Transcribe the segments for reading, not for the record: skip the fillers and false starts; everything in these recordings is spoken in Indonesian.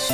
Oke,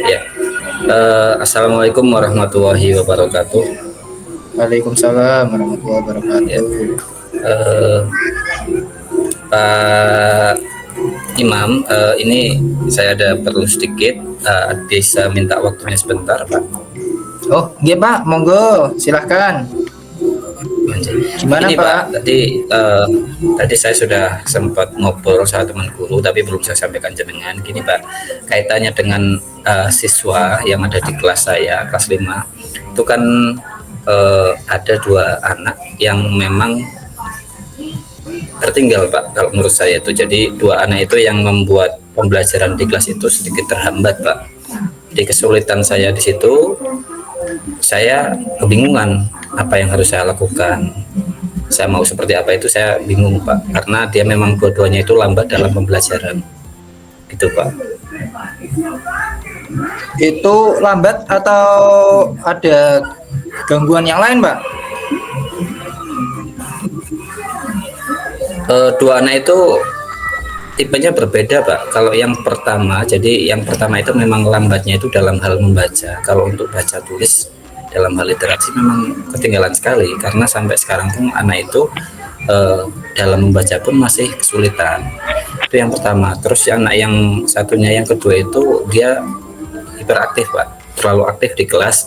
ya. Assalamualaikum warahmatullahi wabarakatuh. Waalaikumsalam warahmatullahi wabarakatuh. Ya. Pak Imam, ini saya ada perlu sedikit, bisa minta waktunya sebentar, Pak? Oh, iya Pak, monggo, silahkan. Gimana ini Pak? Tadi saya sudah sempat ngobrol sama teman guru, tapi belum saya sampaikan jenengan. Gini Pak, kaitannya dengan siswa yang ada di kelas saya, kelas 5, itu kan ada 2 anak yang memang tertinggal Pak, kalau menurut saya itu. Jadi 2 anak itu yang membuat pembelajaran di kelas itu sedikit terhambat Pak. Di kesulitan saya di situ, saya kebingungan apa yang harus saya lakukan. Saya mau seperti apa itu saya bingung Pak, karena dia memang dua-duanya itu lambat dalam pembelajaran gitu Pak. Itu lambat atau ada gangguan yang lain Pak? 2 anak itu tipenya berbeda Pak. Kalau yang pertama, jadi yang pertama itu memang lambatnya itu dalam hal membaca. Kalau untuk baca tulis dalam hal literasi memang ketinggalan sekali, karena sampai sekarang pun anak itu dalam membaca pun masih kesulitan. Itu yang pertama. Terus anak yang satunya, yang kedua itu dia hiperaktif Pak, terlalu aktif di kelas.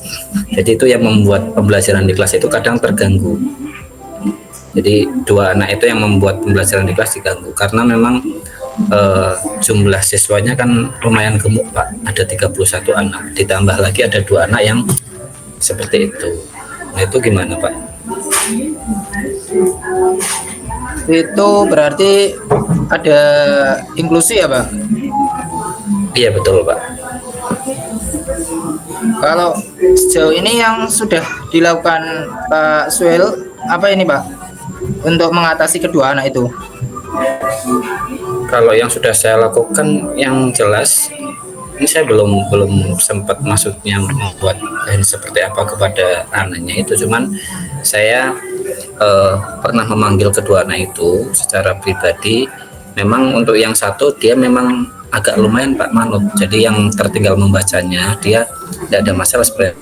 Jadi itu yang membuat pembelajaran di kelas itu kadang terganggu. Jadi 2 anak itu yang membuat pembelajaran di kelas diganggu, karena memang jumlah siswanya kan lumayan gemuk Pak, ada 31 anak, ditambah lagi ada 2 anak yang seperti itu. Nah itu gimana Pak? Itu berarti ada inklusi ya Pak? Iya betul Pak. Kalau sejauh ini yang sudah dilakukan Pak Suhel apa ini Pak, untuk mengatasi kedua anak itu? Kalau yang sudah saya lakukan, yang jelas ini saya belum sempat maksudnya membuat seperti apa kepada anaknya itu. Cuman saya pernah memanggil kedua anak itu secara pribadi. Memang untuk yang satu dia memang agak lumayan Pak manut, jadi yang tertinggal membacanya dia tidak ada masalah sebenarnya.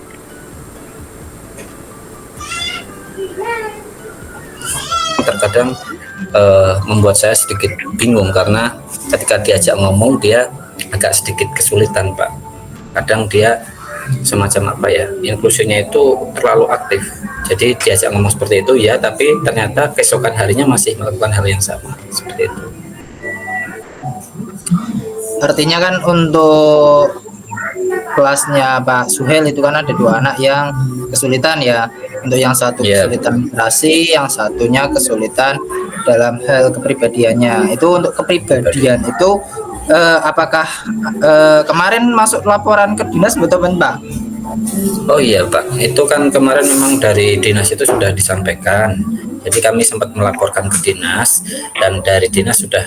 Terkadang membuat saya sedikit bingung, karena ketika diajak ngomong dia agak sedikit kesulitan Pak. Kadang dia semacam apa ya, inklusinya itu terlalu aktif. Jadi diajak ngomong seperti itu ya, tapi ternyata keesokan harinya masih melakukan hal yang sama seperti itu. Artinya kan untuk kelasnya Pak Suhel itu kan ada 2 anak yang kesulitan ya. Untuk yang satu kesulitan literasi, yang satunya kesulitan dalam hal kepribadiannya. Itu untuk kepribadian itu apakah kemarin masuk laporan ke dinas betul Pak? Oh iya Pak, itu kan kemarin memang dari dinas itu sudah disampaikan. Jadi kami sempat melaporkan ke dinas, dan dari dinas sudah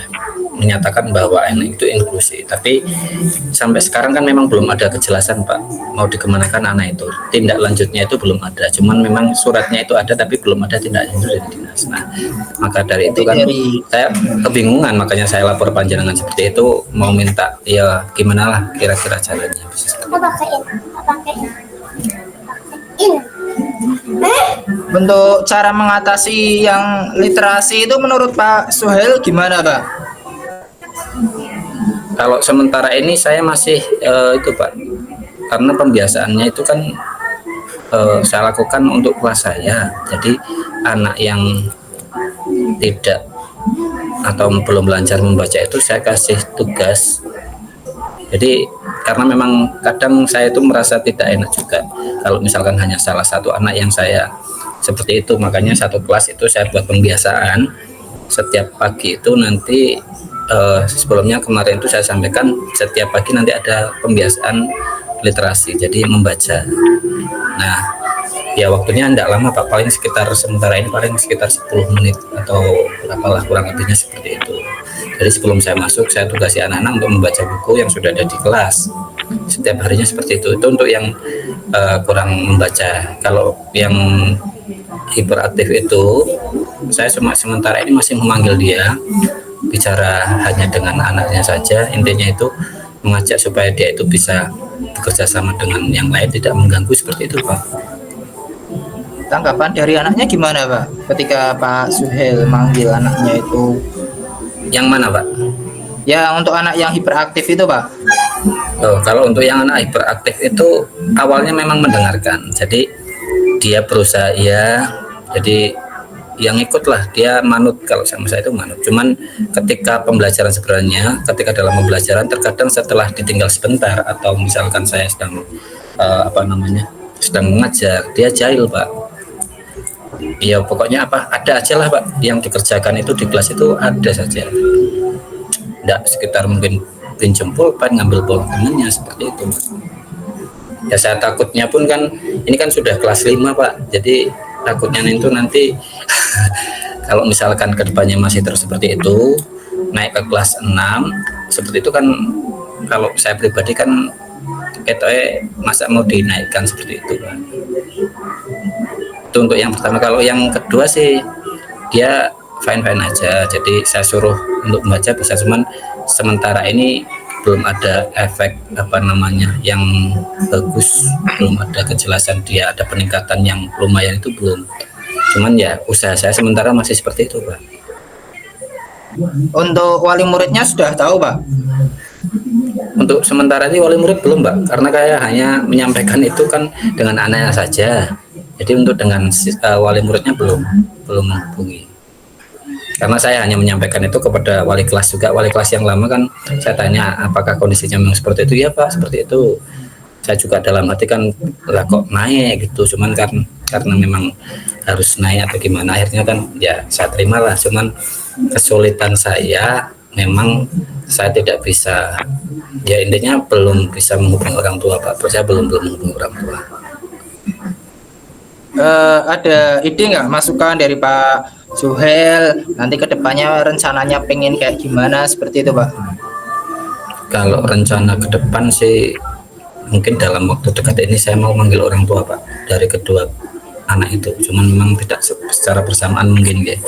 menyatakan bahwa anak itu inklusi. Tapi sampai sekarang kan memang belum ada kejelasan Pak, mau dikemanakan anak itu. Tindak lanjutnya itu belum ada. Cuman memang suratnya itu ada, tapi belum ada tindak lanjut dari dinas. Nah, maka dari itu kan saya kebingungan, makanya saya lapor panjenengan seperti itu, mau minta ya gimana lah kira-kira caranya bisa seperti Untuk cara mengatasi yang literasi itu menurut Pak Suhel gimana Pak? Kalau sementara ini saya masih itu Pak, karena pembiasaannya itu kan saya lakukan untuk kelas saya. Jadi anak yang tidak atau belum lancar membaca itu saya kasih tugas. Jadi karena memang kadang saya itu merasa tidak enak juga kalau misalkan hanya salah satu anak yang saya seperti itu. Makanya satu kelas itu saya buat pembiasaan setiap pagi itu nanti sebelumnya kemarin itu saya sampaikan setiap pagi nanti ada pembiasaan literasi, jadi membaca. Nah, ya waktunya tidak lama Pak, paling sekitar sementara ini paling sekitar 10 menit atau berapalah, kurang lebihnya seperti itu. Jadi sebelum saya masuk, saya tugasi anak-anak untuk membaca buku yang sudah ada di kelas. Setiap harinya seperti itu. Itu untuk yang kurang membaca. Kalau yang hiperaktif itu, saya sementara ini masih memanggil dia, bicara hanya dengan anaknya saja. Intinya itu mengajak supaya dia itu bisa bekerja sama dengan yang lain, tidak mengganggu, seperti itu Pak. Tanggapan dari anaknya gimana Pak ketika Pak Suhel manggil anaknya itu? Yang mana Pak? Ya untuk anak yang hiperaktif itu Pak. Kalau untuk yang anak hiperaktif itu awalnya memang mendengarkan, jadi dia berusaha ya, jadi yang ikutlah, dia manut. Kalau sama saya itu manut. Cuman ketika pembelajaran sebenarnya, ketika dalam pembelajaran terkadang setelah ditinggal sebentar atau misalkan saya sedang sedang mengajar, dia jahil Pak. Ya pokoknya ada aja lah Pak, yang dikerjakan itu di kelas itu ada saja. Tidak sekitar mungkin pinjam pulpen, ngambil bola temannya, seperti itu. Ya saya takutnya pun kan, ini kan sudah kelas 5 Pak, jadi takutnya itu nanti kalau misalkan kedepannya masih terus seperti itu, naik ke kelas 6 seperti itu kan, kalau saya pribadi kan masa mau dinaikkan seperti itu Pak. Itu untuk yang pertama. Kalau yang kedua sih dia fine aja, jadi saya suruh untuk membaca bisa, cuman sementara ini belum ada efek yang bagus, belum ada kejelasan dia ada peningkatan yang lumayan, itu belum. Cuman ya usaha saya sementara masih seperti itu Pak. Untuk wali muridnya sudah tahu Pak? Untuk sementara ini wali murid belum Pak, karena saya hanya menyampaikan itu kan dengan anaknya saja. Jadi untuk dengan wali muridnya belum menghubungi. Karena saya hanya menyampaikan itu kepada wali kelas juga. Wali kelas yang lama kan saya tanya apakah kondisinya memang seperti itu. Ya Pak, seperti itu. Saya juga dalam hati kan, lah kok naik gitu. Cuman karena memang harus naik atau gimana, akhirnya kan ya saya terimalah. Cuman kesulitan saya memang saya tidak bisa, ya intinya belum bisa menghubungi orang tua Pak. Saya belum menghubungi orang tua. Ada ide nggak, masukan dari Pak Suhel nanti kedepannya rencananya pengen kayak gimana, seperti itu Pak? Kalau rencana ke depan sih mungkin dalam waktu dekat ini saya mau manggil orang tua Pak, dari kedua anak itu. Cuman memang tidak secara bersamaan mungkin ya.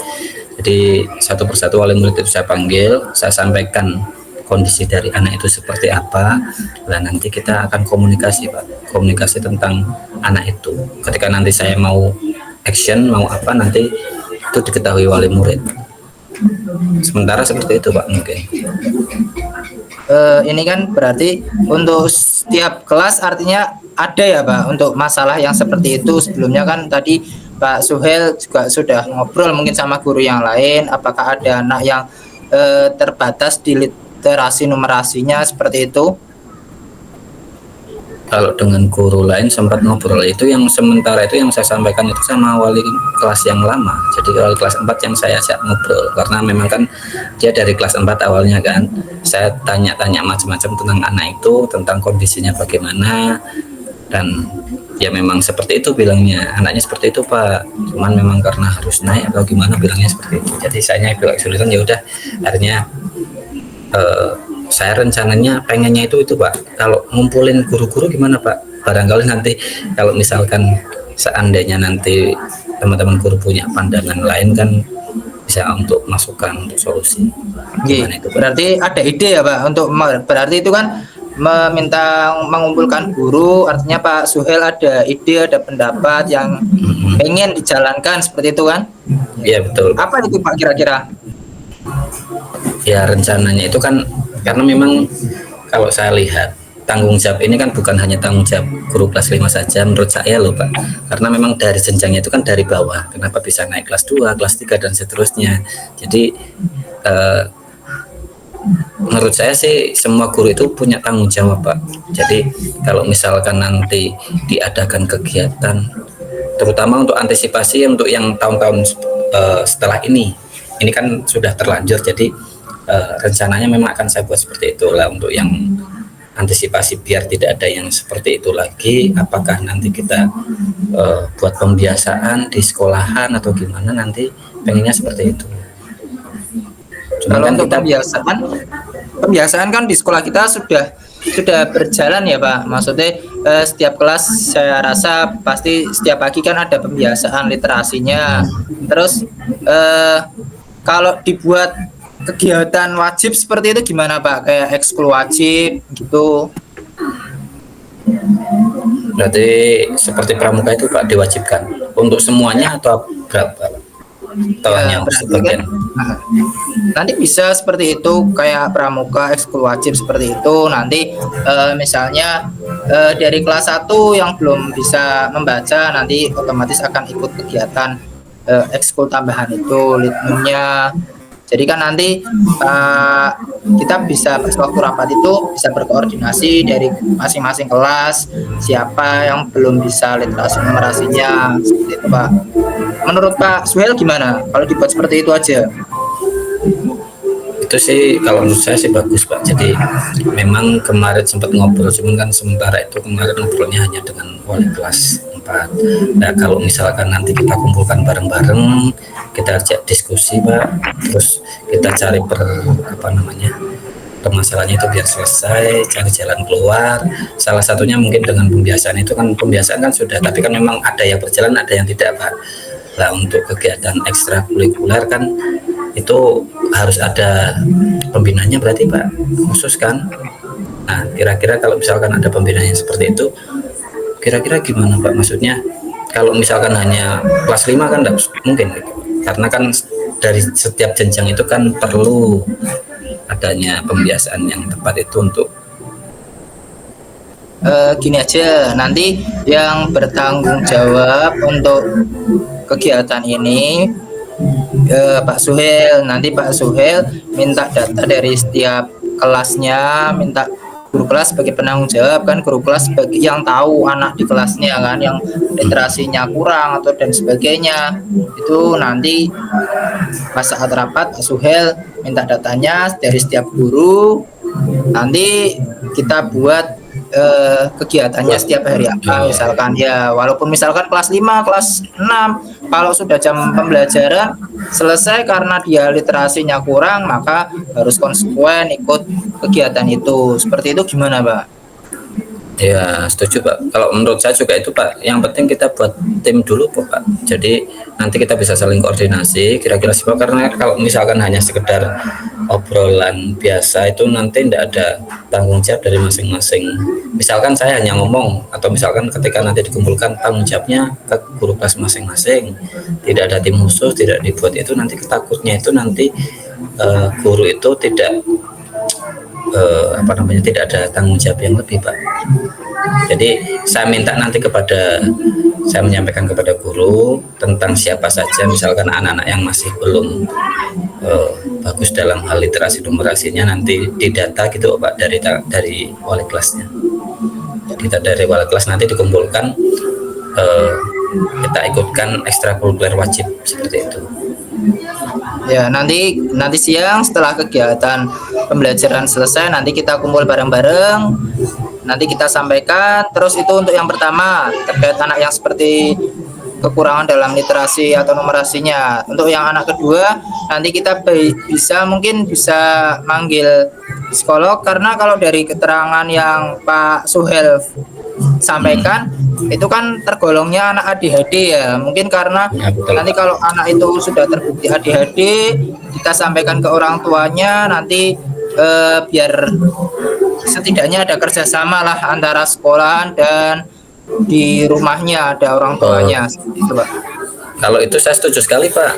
Jadi satu persatu wali murid itu saya panggil, saya sampaikan kondisi dari anak itu seperti apa. Nah nanti kita akan komunikasi Pak, komunikasi tentang anak itu. Ketika nanti saya mau action, mau apa, nanti itu diketahui wali murid. Sementara seperti itu Pak mungkin. Ini kan berarti untuk setiap kelas artinya ada ya Pak untuk masalah yang seperti itu. Sebelumnya kan tadi Pak Suhel juga sudah ngobrol mungkin sama guru yang lain, apakah ada anak yang terbatas di literasi numerasinya, seperti itu? Kalau dengan guru lain sempat ngobrol, itu yang sementara itu yang saya sampaikan itu sama wali kelas yang lama. Jadi wali kelas 4 yang saya ajak ngobrol, karena memang kan dia dari kelas 4 awalnya kan. Saya tanya-tanya macam-macam tentang anak itu, tentang kondisinya bagaimana, dan ya memang seperti itu bilangnya, anaknya seperti itu Pak. Cuman memang karena harus naik atau gimana bilangnya seperti itu. Jadi saya bilang kesulitan, ya udah akhirnya saya rencananya pengennya itu Pak, kalau ngumpulin guru-guru gimana Pak, barangkali nanti kalau misalkan seandainya nanti teman-teman guru punya pandangan lain kan bisa untuk masukan, untuk solusi. Gimana itu Pak? Berarti ada ide ya Pak untuk, berarti itu kan meminta mengumpulkan guru, artinya Pak Suhel ada ide, ada pendapat yang pengen dijalankan, seperti itu kan? Iya betul. Apa itu Pak kira-kira? Ya rencananya itu kan, karena memang kalau saya lihat tanggung jawab ini kan bukan hanya tanggung jawab guru kelas 5 saja menurut saya loh Pak, karena memang dari jenjangnya itu kan dari bawah, kenapa bisa naik kelas 2, kelas 3 dan seterusnya. Jadi menurut saya sih semua guru itu punya tanggung jawab Pak. Jadi kalau misalkan nanti diadakan kegiatan, terutama untuk antisipasi untuk yang tahun-tahun setelah ini kan sudah terlanjur, jadi rencananya memang akan saya buat seperti itulah untuk yang antisipasi biar tidak ada yang seperti itu lagi. Apakah nanti kita buat pembiasaan di sekolahan atau gimana, nanti pengennya seperti itu. Cuma Kalau kan untuk kita pembiasaan kan di sekolah kita sudah berjalan ya Pak. Maksudnya setiap kelas saya rasa pasti setiap pagi kan ada pembiasaan literasinya. Terus kalau dibuat kegiatan wajib seperti itu gimana Pak? Kayak ekskul wajib gitu. berarti seperti pramuka itu Pak diwajibkan untuk semuanya atau berapa? Atau hanya Berarti kan sebagian? nanti bisa seperti itu kayak pramuka ekskul wajib seperti itu. Nanti misalnya dari kelas 1 yang belum bisa membaca nanti otomatis akan ikut kegiatan ekskul tambahan itu litmenya. Jadi kan nanti kita bisa pas waktu rapat itu bisa berkoordinasi dari masing-masing kelas siapa yang belum bisa literasi numerasinya seperti itu Pak. Menurut Pak Suhel gimana kalau dibuat seperti itu aja? Itu sih kalau menurut saya sih bagus Pak. Jadi memang kemarin sempat ngobrol, cuman kan sementara itu kemarin ngobrolnya hanya dengan wali kelas 4. Nah kalau misalkan nanti kita kumpulkan bareng-bareng, kita ajak diskusi Pak, terus kita cari permasalahannya itu biar selesai, cari jalan keluar. Salah satunya mungkin dengan pembiasaan itu kan, pembiasaan kan sudah, tapi kan memang ada yang berjalan, ada yang tidak Pak. Nah untuk kegiatan ekstrakurikuler kan itu harus ada pembinanya berarti Pak, khusus kan. Nah kira-kira kalau misalkan ada pembinanya seperti itu, kira-kira gimana Pak? Maksudnya kalau misalkan hanya kelas 5 kan tidak mungkin gitu. Karena kan dari setiap jenjang itu kan perlu adanya pembiasaan yang tepat itu untuk Gini aja, nanti yang bertanggung jawab untuk kegiatan ini Pak Suhel. Nanti Pak Suhel minta data dari setiap kelasnya, minta guru kelas sebagai penanggung jawab, kan guru kelas sebagai yang tahu anak di kelasnya kan, yang literasinya kurang atau dan sebagainya. Itu nanti pas saat rapat Pak Suhel minta datanya dari setiap guru, nanti kita buat kegiatannya setiap hari apa misalkan ya, walaupun misalkan kelas 5 kelas 6 kalau sudah jam pembelajaran selesai karena dia literasinya kurang maka harus konsekuen ikut kegiatan itu. Seperti itu gimana Pak? ya setuju Pak. Kalau menurut saya juga itu Pak, yang penting kita buat tim dulu Pak. Jadi nanti kita bisa saling koordinasi kira-kira siapa, karena kalau misalkan hanya sekedar obrolan biasa itu nanti tidak ada tanggung jawab dari masing-masing. Misalkan saya hanya ngomong, atau misalkan ketika nanti dikumpulkan tanggung jawabnya ke guru kelas masing-masing, tidak ada tim khusus, tidak dibuat, itu nanti takutnya itu nanti guru itu tidak tidak ada tanggung jawab yang lebih Pak. Jadi saya menyampaikan kepada guru tentang siapa saja misalkan anak-anak yang masih belum bagus dalam hal literasi numerasinya, nanti didata gitu Pak dari wali kelasnya. Kita dari wali kelas nanti dikumpulkan, kita ikutkan ekstrakurikuler wajib seperti itu. Ya, nanti siang setelah kegiatan pembelajaran selesai nanti kita kumpul bareng-bareng. Nanti kita sampaikan. Terus itu untuk yang pertama terkait anak yang seperti kekurangan dalam literasi atau numerasinya. Untuk yang anak kedua nanti kita mungkin bisa manggil psikolog, karena kalau dari keterangan yang Pak Suhel sampaikan itu kan tergolongnya anak ADHD ya. Mungkin karena nanti kalau anak itu sudah terbukti ADHD, kita sampaikan ke orang tuanya nanti biar setidaknya ada kerjasama lah antara sekolah dan di rumahnya ada orang tuanya. Itu Pak. Kalau itu saya setuju sekali Pak.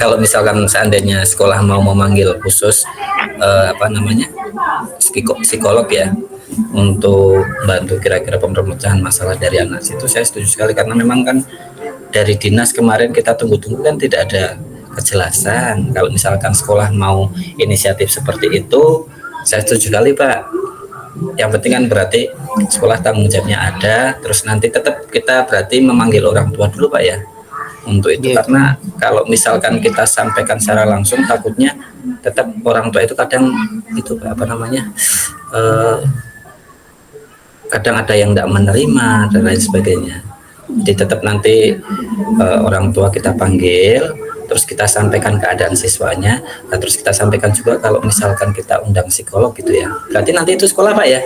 Kalau misalkan seandainya sekolah mau memanggil khusus psikolog ya, untuk bantu kira-kira pemecahan masalah dari anak itu, saya setuju sekali, karena memang kan dari dinas kemarin kita tunggu-tunggu kan tidak ada kejelasan. Kalau misalkan sekolah mau inisiatif seperti itu, saya setuju sekali Pak. Yang penting kan berarti sekolah tanggung jawabnya ada, terus nanti tetap kita berarti memanggil orang tua dulu Pak ya untuk itu. Karena kalau misalkan kita sampaikan secara langsung, takutnya tetap orang tua itu kadang itu apa namanya, eh, kadang ada yang tidak menerima dan lain sebagainya. Jadi tetap nanti orang tua kita panggil, terus kita sampaikan keadaan siswanya, nah, terus kita sampaikan juga kalau misalkan kita undang psikolog gitu ya. Berarti nanti itu sekolah Pak ya?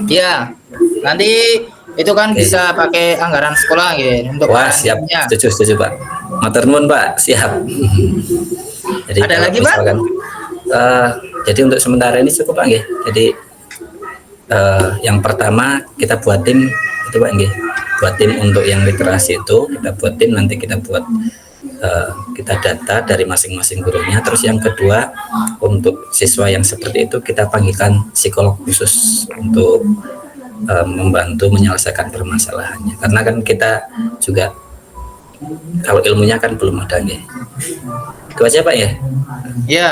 Ya, nanti itu kan Oke. bisa pakai anggaran sekolah gitu untuk Wah siap, karantinanya. setuju Pak. Matur nuwun Pak, siap. Jadi Ada kalau lagi, Pak? misalkan, jadi untuk sementara ini cukup Pak nggih. Jadi yang pertama kita buat tim itu Pak nggih. Buat tim untuk yang literasi itu kita buat tim, nanti kita buat kita data dari masing-masing gurunya. Terus yang kedua untuk siswa yang seperti itu kita panggilkan psikolog khusus untuk membantu menyelesaikan permasalahannya. Karena kan kita juga kalau ilmunya kan belum ada nggih. Itu aja Pak ya. Ya,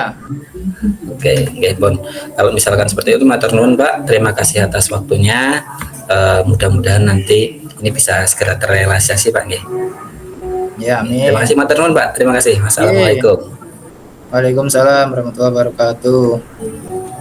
Oke, nggih Pun. Kalau misalkan seperti itu matur nuwun Pak. Terima kasih atas waktunya. Mudah-mudahan nanti ini bisa segera terrealisasi Pak nggih. ya, Terima amin. kasih matur nuwun Pak. Terima kasih. Wassalamualaikum. Waalaikumsalam warahmatullahi wabarakatuh.